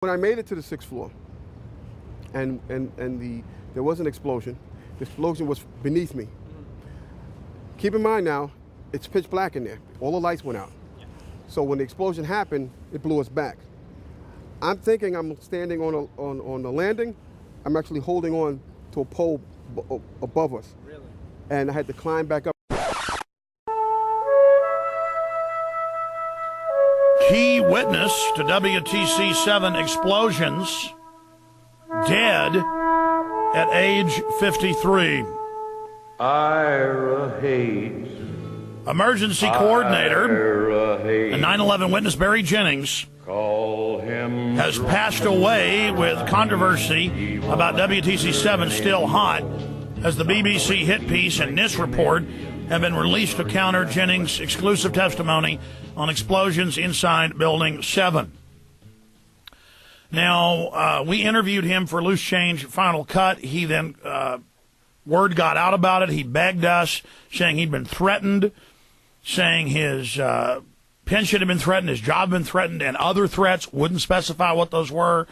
When I made it to the 6th floor, and there was an explosion. The explosion was beneath me. Keep in mind now, it's pitch black in there. All the lights went out. So when the explosion happened, it blew us back. I'm thinking I'm standing on the landing. I'm actually holding on to a pole above us. Really? And I had to climb back up. Key witness to WTC 7 explosions, dead at age 53. Ira Hayes. Emergency coordinator, a 9/11 witness, Barry Jennings, has passed away with controversy about WTC 7 still hot, as the BBC hit piece and NIST report have been released to counter Jennings' exclusive testimony on explosions inside Building 7. Now, we interviewed him for Loose Change Final Cut. He then, word got out about it. He begged us, saying he'd been threatened, saying his pension had been threatened, his job had been threatened, and other threats. Wouldn't specify what those were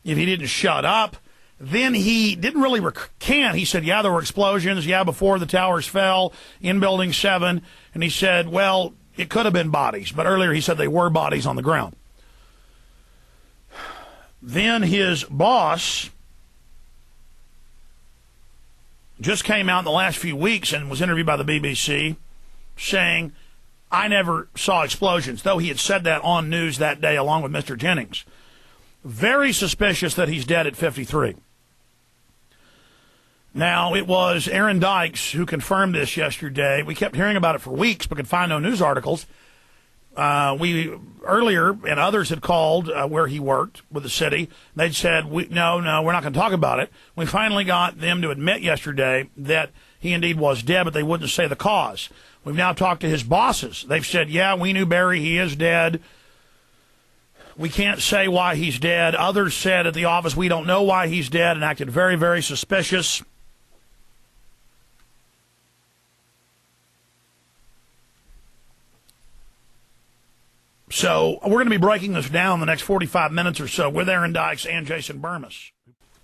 if he didn't shut up. Then he didn't really recant. He said, yeah, there were explosions, yeah, before the towers fell in Building 7. And he said, well, it could have been bodies. But earlier he said they were bodies on the ground. Then his boss just came out in the last few weeks and was interviewed by the BBC saying, I never saw explosions, though he had said that on news that day along with Mr. Jennings. Very suspicious that he's dead at 53. Now, it was Aaron Dykes who confirmed this yesterday. We kept hearing about it for weeks but could find no news articles. We earlier, and others had called where he worked with the city. They'd said, no, we're not going to talk about it. We finally got them to admit yesterday that he indeed was dead, but they wouldn't say the cause. We've now talked to his bosses. They've said, yeah, we knew Barry. He is dead. We can't say why he's dead. Others said at the office, we don't know why he's dead, and acted very, very suspicious. So we're going to be breaking this down in the next 45 minutes or so with Aaron Dykes and Jason Burmis.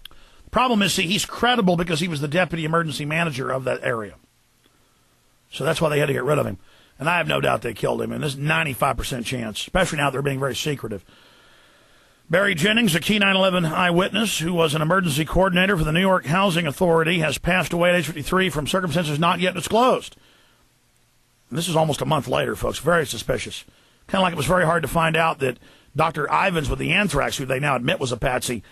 The problem is, see, he's credible because he was the deputy emergency manager of that area. So that's why they had to get rid of him. And I have no doubt they killed him. And there's a 95% chance, especially now they're being very secretive. Barry Jennings, a key 9/11 eyewitness who was an emergency coordinator for the New York Housing Authority, has passed away at age 53 from circumstances not yet disclosed. And this is almost a month later, folks. Very suspicious. Kind of like it was very hard to find out that Dr. Ivins with the anthrax, who they now admit was a patsy,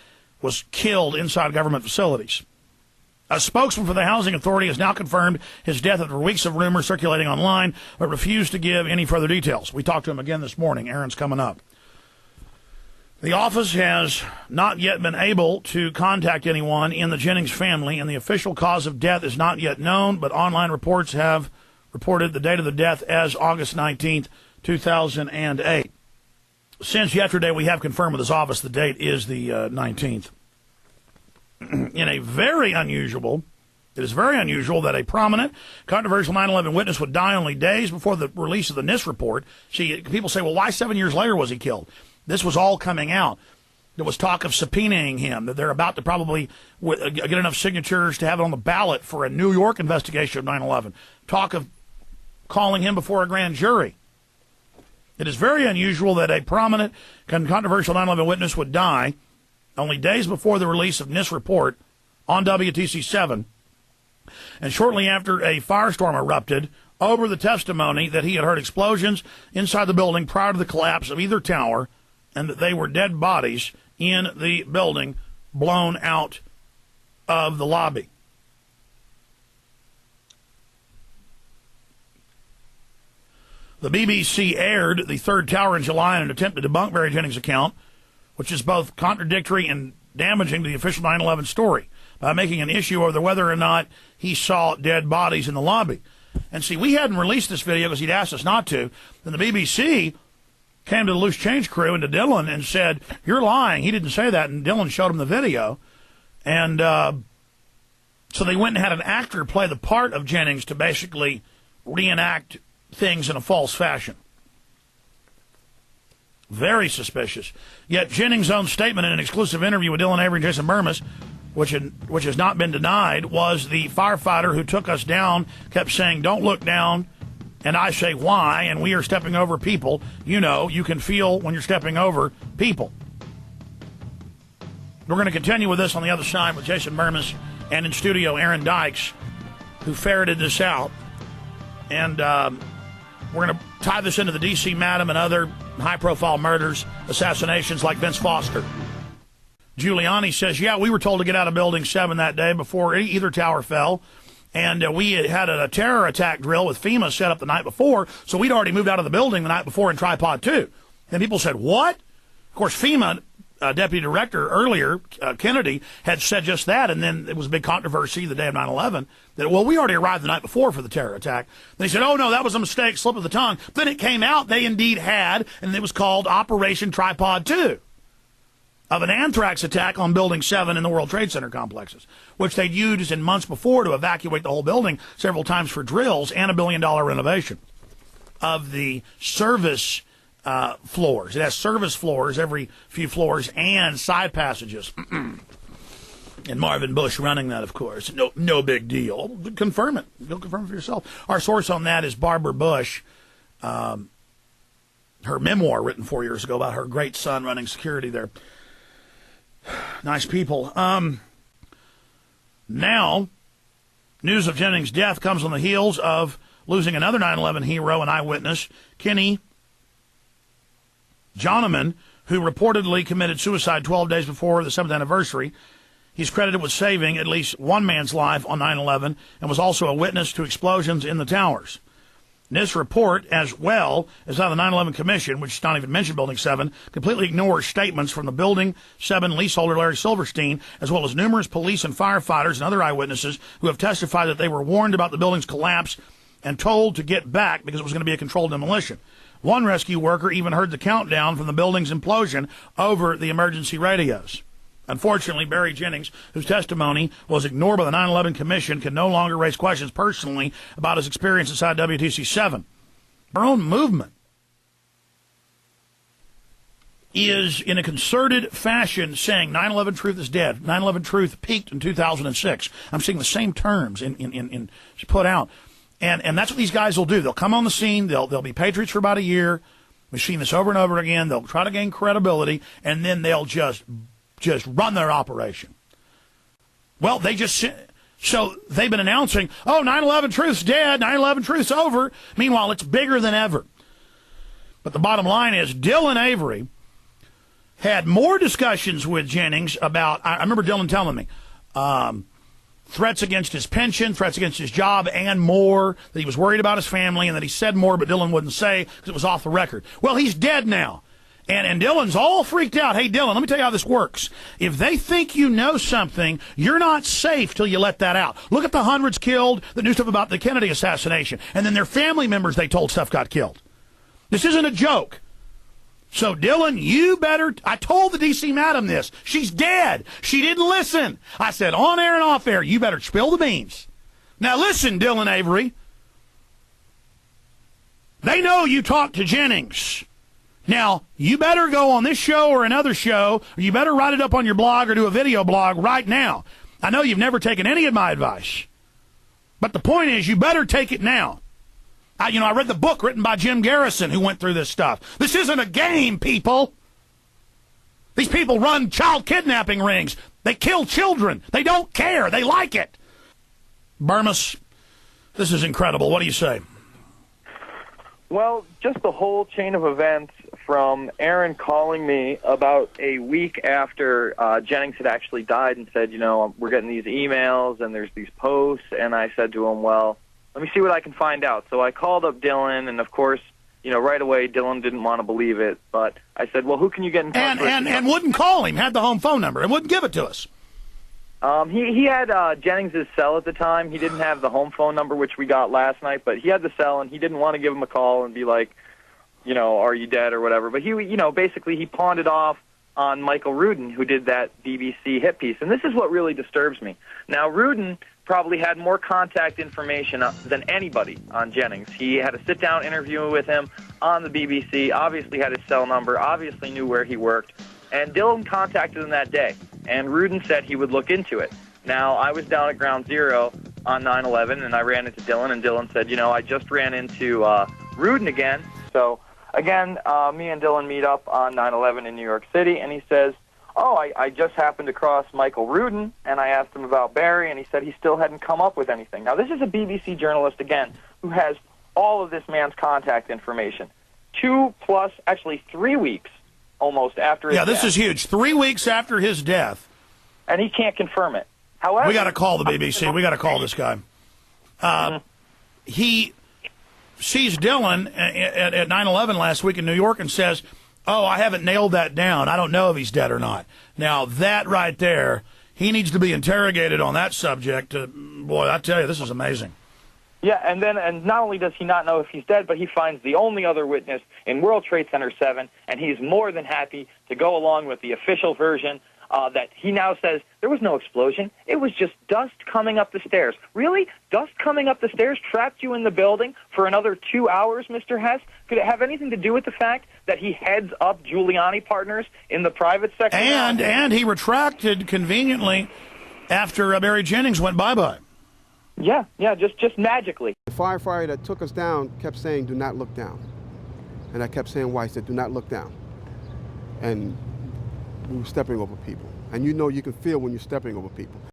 was killed inside government facilities. A spokesman for the Housing Authority has now confirmed his death after weeks of rumors circulating online, but refused to give any further details. We talked to him again this morning. Aaron's coming up. The office has not yet been able to contact anyone in the Jennings family, and the official cause of death is not yet known, but online reports have reported the date of the death as August 19th, 2008. Since yesterday, we have confirmed with his office the date is the 19th. In a very unusual, it is very unusual that a prominent, controversial 9/11 witness would die only days before the release of the NIST report. See, people say, well, why 7 years later was he killed? This was all coming out. There was talk of subpoenaing him, that they're about to probably get enough signatures to have it on the ballot for a New York investigation of 9/11. Talk of calling him before a grand jury. It is very unusual that a prominent, controversial 9/11 witness would die only days before the release of NIST report on WTC 7, and shortly after a firestorm erupted over the testimony that he had heard explosions inside the building prior to the collapse of either tower, and that they were dead bodies in the building blown out of the lobby. The BBC aired the third tower in July in an attempt to debunk Barry Jennings' account, which is both contradictory and damaging to the official 9/11 story, by making an issue over whether or not he saw dead bodies in the lobby. And see, we hadn't released this video because he'd asked us not to. Then the BBC came to the Loose Change crew and to Dylan and said, you're lying. He didn't say that. And Dylan showed him the video. And so they went and had an actor play the part of Jennings to basically reenact things in a false fashion. Very suspicious. Yet Jennings' own statement in an exclusive interview with Dylan Avery and Jason Burmis, which has not been denied, was the firefighter who took us down kept saying, "Don't look down." And I say, "Why?" And we are stepping over people. You know, you can feel when you're stepping over people. We're going to continue with this on the other side with Jason Burmis and in studio Aaron Dykes, who ferreted this out. And we're going to tie this into the D.C. Madam and other high-profile murders, assassinations like Vince Foster. Giuliani says, yeah, we were told to get out of Building 7 that day before either tower fell. And we had a terror attack drill with FEMA set up the night before, so we'd already moved out of the building the night before in Tripod 2. And people said, what? Of course, FEMA deputy director earlier, Kennedy, had said just that, and then it was a big controversy the day of 9/11 that, well, we already arrived the night before for the terror attack. Then he said, oh, no, that was a mistake, slip of the tongue. Then it came out they indeed had, and it was called Operation Tripod 2, of an anthrax attack on Building 7 in the World Trade Center complexes, which they'd used in months before to evacuate the whole building several times for drills and a $1 billion renovation of the service floors. It has service floors every few floors and side passages. And Marvin Bush running that, of course. No big deal. Confirm it. Go confirm it for yourself. Our source on that is Barbara Bush. Her memoir written 4 years ago about her great son running security there. Nice people. Now, news of Jennings' death comes on the heels of losing another 9/11 hero and eyewitness, Kenny Johnneman, who reportedly committed suicide 12 days before the 7th anniversary. He's credited with saving at least one man's life on 9/11 and was also a witness to explosions in the towers. This report, as well as how the 9/11 Commission, which is not even mentioned Building 7, completely ignores statements from the Building 7 leaseholder Larry Silverstein, as well as numerous police and firefighters and other eyewitnesses who have testified that they were warned about the building's collapse and told to get back because it was going to be a controlled demolition. One rescue worker even heard the countdown from the building's implosion over the emergency radios. Unfortunately, Barry Jennings, whose testimony was ignored by the 9/11 Commission, can no longer raise questions personally about his experience inside WTC-7. Our own movement is, in a concerted fashion, saying 9/11 truth is dead. 9/11 truth peaked in 2006. I'm seeing the same terms in put out. And that's what these guys will do. They'll come on the scene. They'll be patriots for about a year. We've seen this over and over again. They'll try to gain credibility, and then they'll just run their operation. Well, so they've been announcing, oh, 9/11 truth's dead, 9/11 truth's over. Meanwhile, it's bigger than ever. But the bottom line is Dylan Avery had more discussions with Jennings about, I remember Dylan telling me, threats against his pension, threats against his job, and more, that he was worried about his family, and that he said more, but Dylan wouldn't say because it was off the record. Well, he's dead now. And Dylan's all freaked out. Hey, Dylan, let me tell you how this works. If they think you know something, you're not safe till you let that out. Look at the hundreds killed that knew stuff about the Kennedy assassination. And then their family members they told stuff got killed. This isn't a joke. So, Dylan, you better... I told the D.C. Madam this. She's dead. She didn't listen. I said, on air and off air, you better spill the beans. Now, listen, Dylan Avery. They know you talked to Jennings. Now, you better go on this show or another show, or you better write it up on your blog or do a video blog right now. I know you've never taken any of my advice. But the point is, you better take it now. I read the book written by Jim Garrison who went through this stuff. This isn't a game, people. These people run child kidnapping rings. They kill children. They don't care. They like it. Burmis, this is incredible. What do you say? Well, just the whole chain of events from Aaron calling me about a week after Jennings had actually died and said, we're getting these emails and there's these posts. And I said to him, well, let me see what I can find out. So I called up Dylan, and of course, right away, Dylan didn't want to believe it. But I said, well, who can you get in touch with? And wouldn't call him, had the home phone number, and wouldn't give it to us. He had Jennings' cell at the time. He didn't have the home phone number, which we got last night, but he had the cell, and he didn't want to give him a call and be like, are you dead or whatever. But he, basically he pawned it off on Michael Rudin, who did that BBC hit piece. And this is what really disturbs me. Now, Rudin probably had more contact information than anybody on Jennings. He had a sit-down interview with him on the BBC, obviously had his cell number, obviously knew where he worked. And Dylan contacted him that day, and Rudin said he would look into it. Now, I was down at Ground Zero on 9/11, and I ran into Dylan, and Dylan said, I just ran into Rudin again. So, again, me and Dylan meet up on 9/11 in New York City, and he says, I just happened to cross Michael Rudin, and I asked him about Barry, and he said he still hadn't come up with anything. Now, this is a BBC journalist, again, who has all of this man's contact information. 3 weeks almost after his death. Yeah, this is huge. 3 weeks after his death. And he can't confirm it. However, we got to call the BBC. We got to call this guy. He sees Dylan at 9/11 last week in New York and says, I haven't nailed that down. I don't know if he's dead or not. Now, that right there, he needs to be interrogated on that subject. Boy, I tell you, this is amazing. Yeah, and not only does he not know if he's dead, but he finds the only other witness in World Trade Center 7, and he's more than happy to go along with the official version that he now says there was no explosion. It was just dust coming up the stairs. Really? Dust coming up the stairs trapped you in the building for another 2 hours, Mr. Hess? Could it have anything to do with the fact that he heads up Giuliani Partners in the private sector? And he retracted conveniently after Barry Jennings went bye-bye. Yeah, just magically. The firefighter that took us down kept saying, "Do not look down." And I kept saying, "Why?" He said, "Do not look down." And we were stepping over people. And you can feel when you're stepping over people.